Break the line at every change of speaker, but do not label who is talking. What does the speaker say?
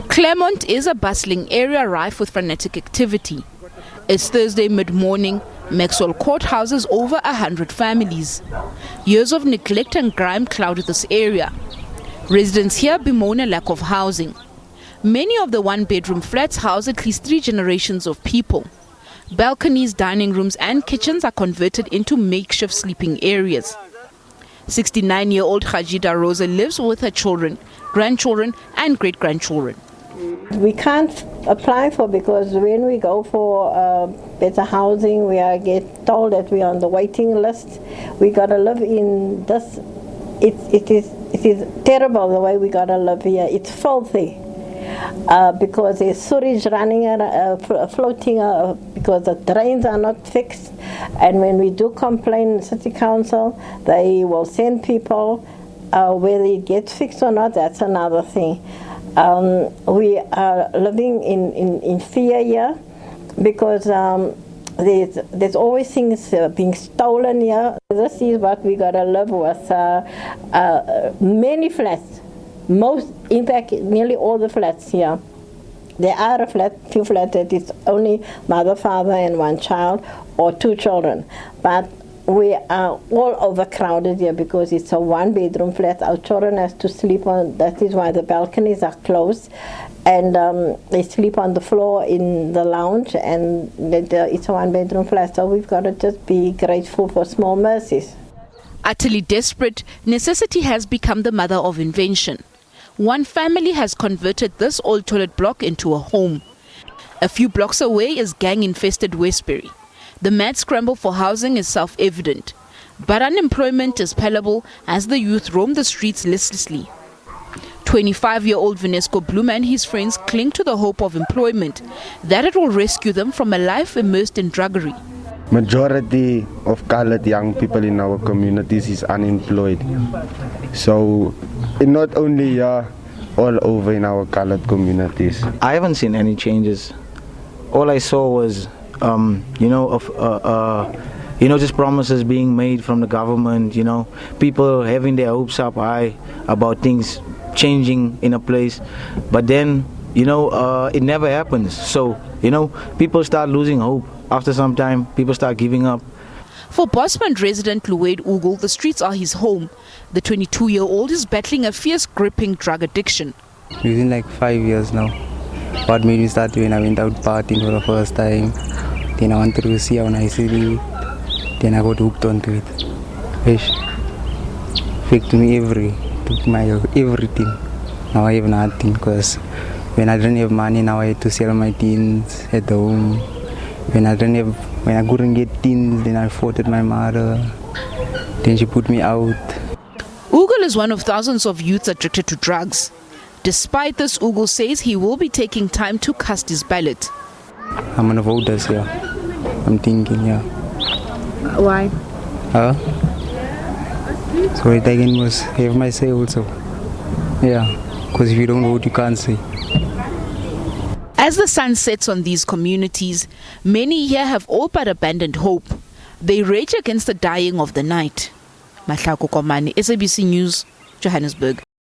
Claremont is a bustling area rife with frenetic activity. It's Thursday mid-morning. Maxwell Court houses over 100 families. Years of neglect and grime clouded this area. Residents here bemoan a lack of housing. Many of the one-bedroom flats house at least 3 generations of people. Balconies, dining rooms and kitchens are converted into makeshift sleeping areas. 69-year-old GADIJAH Rosa lives with her children, grandchildren and great-grandchildren.
We can't apply for because when we go for better housing, we get told that we're on the waiting list. We gotta live in this. It is terrible the way we gotta live here. It's filthy because there's sewage running floating because the drains are not fixed. And when we do complain city council, they will send people. Whether it gets fixed or not, that's another thing. We are living in fear here because there's always things being stolen here. This is what we gotta live with. Many flats, in fact, nearly all the flats here. There are a few flats that it's only mother, father, and 1 child or 2 children, but we are all overcrowded here because it's a 1-bedroom flat. Our children have to sleep on, that is why the balconies are closed, and they sleep on the floor in the lounge, and it's a 1-bedroom flat, so we've got to just be grateful for small mercies.
Utterly desperate, necessity has become the mother of invention. One family has converted this old toilet block into a home. A few blocks away is gang-infested Westbury. The mad scramble for housing is self-evident, but unemployment is palpable as the youth roam the streets listlessly. 25-year-old Vanesco Bloom and his friends cling to the hope of employment, that it will rescue them from a life immersed in druggery.
Majority of colored young people in our communities is unemployed. So not only all over in our colored communities.
I haven't seen any changes. All I saw was just promises being made from the government, people having their hopes up high about things changing in a place, but then, it never happens. So, people start losing hope. After some time, people start giving up.
For Bosmont resident Luwaid Ugal, the streets are his home. The 22-year-old is battling a fierce, gripping drug addiction.
Within like 5 years now. What made me start when I went out partying for the first time. Then I wanted to see how nice it is. Then I got hooked onto it. Fish. Affected me took my everything. Now I have nothing because when I didn't have money, now I had to sell my things at home. When I couldn't get things, then I fought with my mother. Then she put me out.
Ugal is one of thousands of youths addicted to drugs. Despite this, Ugal says he will be taking time to cast his ballot.
I'm gonna vote this year. I'm thinking, yeah.
Why?
So that I can must have my say also. Yeah, because if you don't vote, you can't say.
As the sun sets on these communities, many here have all but abandoned hope. They rage against the dying of the night. Mahlako Komane, SABC News, Johannesburg.